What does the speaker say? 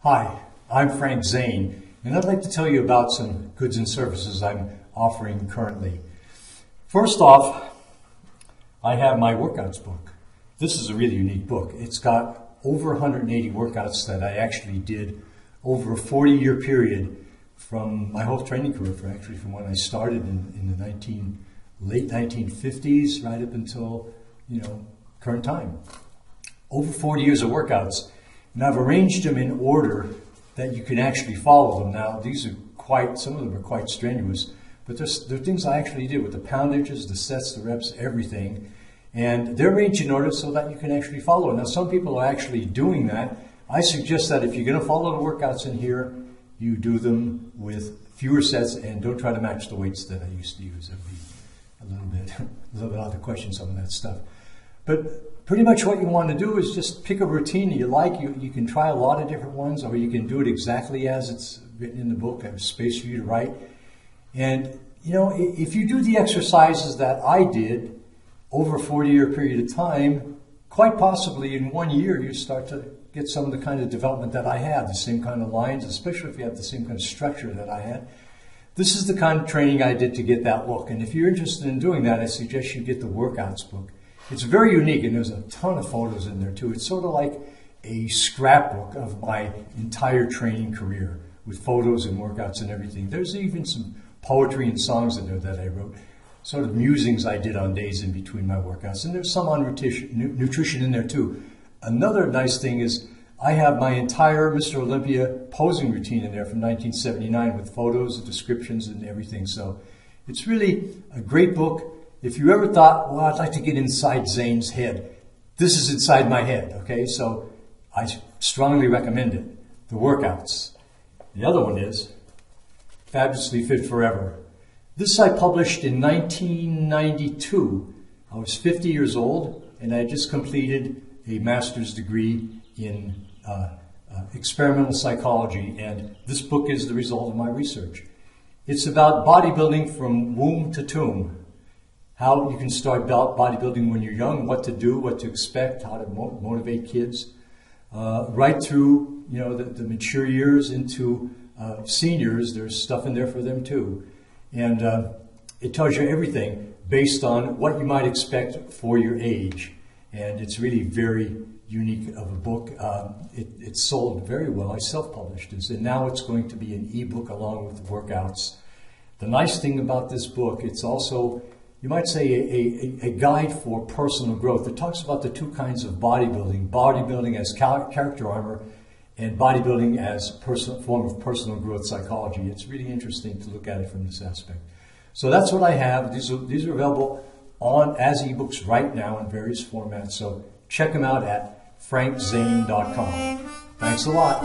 Hi, I'm Frank Zane, and I'd like to tell you about some goods and services I'm offering currently. First off, I have my workouts book. This is a really unique book. It's got over 180 workouts that I actually did over a 40-year period from my whole training career, from when I started in the late 1950s right up until, current time. Over 40 years of workouts. And I've arranged them in order that you can actually follow them. Now, these are some of them are quite strenuous, but there are things I actually did with the poundages, the sets, the reps, everything. And they're arranged in order so that you can actually follow. Now, some people are actually doing that. I suggest that if you're going to follow the workouts in here, you do them with fewer sets and don't try to match the weights that I used to use. That would be a little bit out of the question, some of that stuff. But pretty much what you want to do is just pick a routine that you like. You can try a lot of different ones, or you can do it exactly as it's written in the book. I have space for you to write. And, if you do the exercises that I did over a 40-year period of time, quite possibly in 1 year you start to get some of the kind of development that I had, the same kind of lines, especially if you have the same kind of structure that I had. This is the kind of training I did to get that look. And if you're interested in doing that, I suggest you get the workouts book. It's very unique, and there's a ton of photos in there too. It's sort of like a scrapbook of my entire training career with photos and workouts and everything. There's even some poetry and songs in there that I wrote, sort of musings I did on days in between my workouts. And there's some on nutrition in there too. Another nice thing is I have my entire Mr. Olympia posing routine in there from 1979 with photos, descriptions, and everything. So it's really a great book. If you ever thought, well, I'd like to get inside Zane's head, this is inside my head, okay? So I strongly recommend it. The workouts. The other one is Fabulously Fit Forever. This I published in 1992. I was 50 years old, and I had just completed a master's degree in experimental psychology, and this book is the result of my research. It's about bodybuilding from womb to tomb. How you can start bodybuilding when you're young, what to do, what to expect, how to motivate kids, right through the mature years into seniors. There's stuff in there for them too, and it tells you everything based on what you might expect for your age. And it's really very unique of a book. It sold very well. I self-published this, and now it's going to be an ebook along with workouts. The nice thing about this book, it's also, you might say, a guide for personal growth. It talks about the two kinds of bodybuilding as character armor, and bodybuilding as a form of personal growth psychology. It's really interesting to look at it from this aspect. So that's what I have. These are available as ebooks right now in various formats. So check them out at frankzane.com. Thanks a lot.